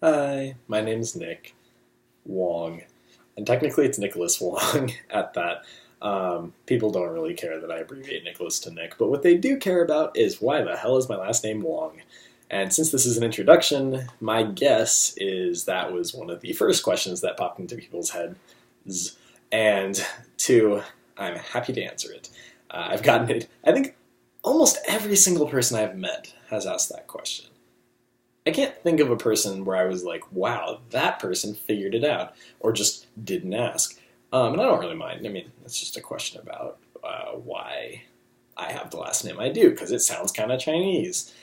Hi, my name's Nick Wong, and technically it's Nicholas Wong at that. People don't really care that I abbreviate Nicholas to Nick, but what they do care about is why the hell is my last name Wong? And since this is an introduction, my guess is that was one of the first questions that popped into people's heads. And two, I'm happy to answer it. I've gotten it, I think almost every single person I've met has asked that question. I can't think of a person where I was like, wow, that person figured it out, or just didn't ask. And I don't really mind. I mean, it's just a question about why I have the last name I do, because it sounds kind of Chinese.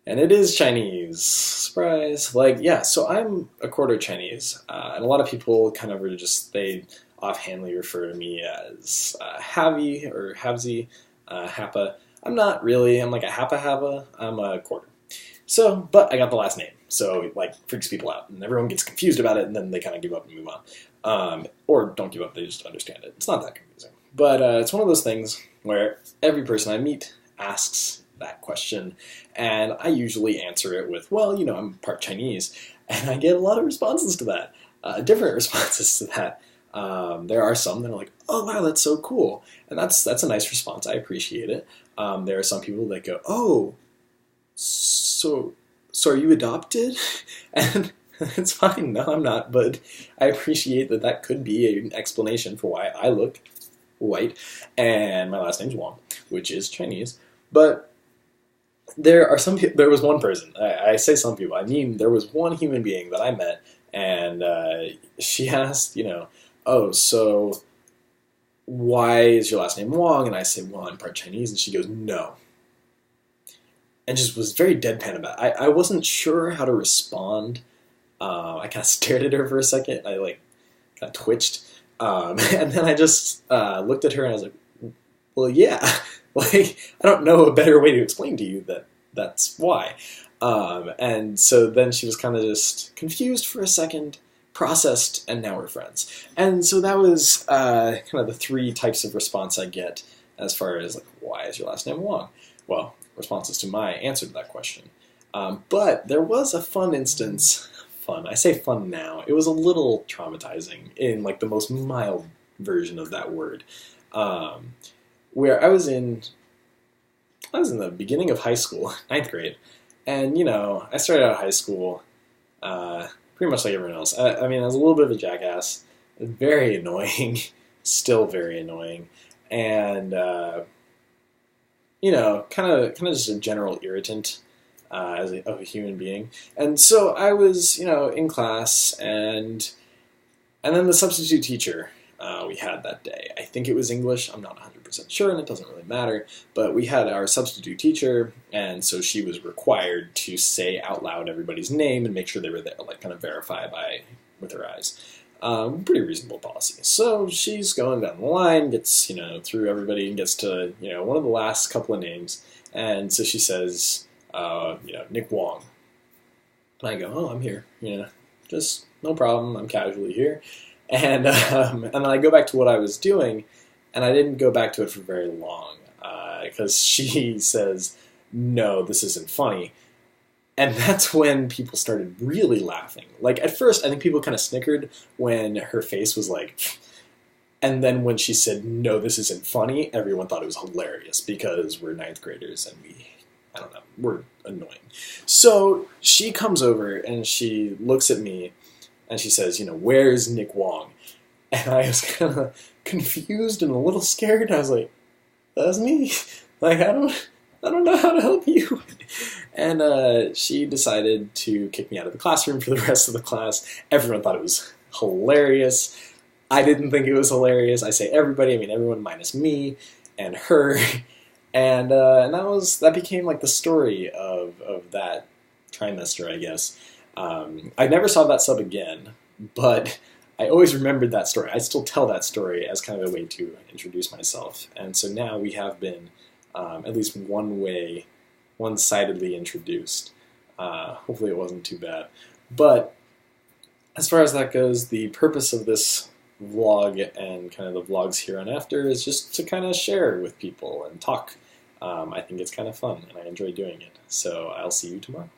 And it is Chinese. Surprise. Like, yeah, so I'm a quarter Chinese. And a lot of people kind of are just, they offhandedly refer to me as Havi or Havzi, Hapa. I'm not really. I'm like a Hapa Hava. I'm a quarter. So, but I got the last name, so it like freaks people out, and everyone gets confused about it, and then they kind of give up and move on, or don't give up; they just understand it. It's not that confusing, but it's one of those things where every person I meet asks that question, and I usually answer it with, "Well, you know, I'm part Chinese," and I get a lot of responses to that, different responses to that. There are some that are like, "Oh, wow, that's so cool," and that's a nice response. I appreciate it. There are some people that go, "Oh. So are you adopted?" And it's fine. No, I'm not. But I appreciate that that could be an explanation for why I look white and my last name's Wong, which is Chinese. But there are some. There was one person. I say some people. I mean, there was one human being that I met, and she asked, "Oh, so why is your last name Wong?" And I say, "Well, I'm part Chinese," and she goes, "No." And just was very deadpan about it. I wasn't sure how to respond. I kind of stared at her for a second. I like kind of twitched, and then I just looked at her and I was like, "Well, yeah, like I don't know a better way to explain to you that that's why." And so then she was kind of just confused for a second, processed, and now we're friends. And so that was kind of the three types of response I get as far as like, why is your last name Wong? Well, responses to my answer to that question. But there was a fun instance. Fun. I say fun now. It was a little traumatizing in like the most mild version of that word. Where I was in the beginning of high school, ninth grade, and I started out high school pretty much like everyone else. I mean, I was a little bit of a jackass, very annoying, still very annoying, and kind of just a general irritant of a human being. And so I was, in class, and then the substitute teacher we had that day. I think it was English. I'm not 100% sure, and it doesn't really matter. But we had our substitute teacher, and so she was required to say out loud everybody's name and make sure they were there, like kind of verify with her eyes. Pretty reasonable policy. So she's going down the line, gets, through everybody, and gets to, one of the last couple of names. And so she says, Nick Wong. And I go, "Oh, I'm here, just no problem. I'm casually here." And then I go back to what I was doing, and I didn't go back to it for very long, because she says, "No, this isn't funny." And that's when people started really laughing. Like, at first, I think people kind of snickered when her face was like... And then when she said, "No, this isn't funny," everyone thought it was hilarious because we're ninth graders and I don't know, we're annoying. So she comes over and she looks at me and she says, "Where's Nick Wong?" And I was kind of confused and a little scared. I was like, "That's me. Like, I don't know how to help you." And she decided to kick me out of the classroom for the rest of the class. Everyone thought it was hilarious. I didn't think it was hilarious. I say everybody, I mean everyone minus me and her. And that became like the story of that trimester, I guess. I never saw that sub again, but I always remembered that story. I still tell that story as kind of a way to introduce myself. And so now we have been at least one-sidedly introduced. Hopefully it wasn't too bad. But as far as that goes, the purpose of this vlog and kind of the vlogs here on after is just to kind of share with people and talk. I think it's kind of fun, and I enjoy doing it. So I'll see you tomorrow.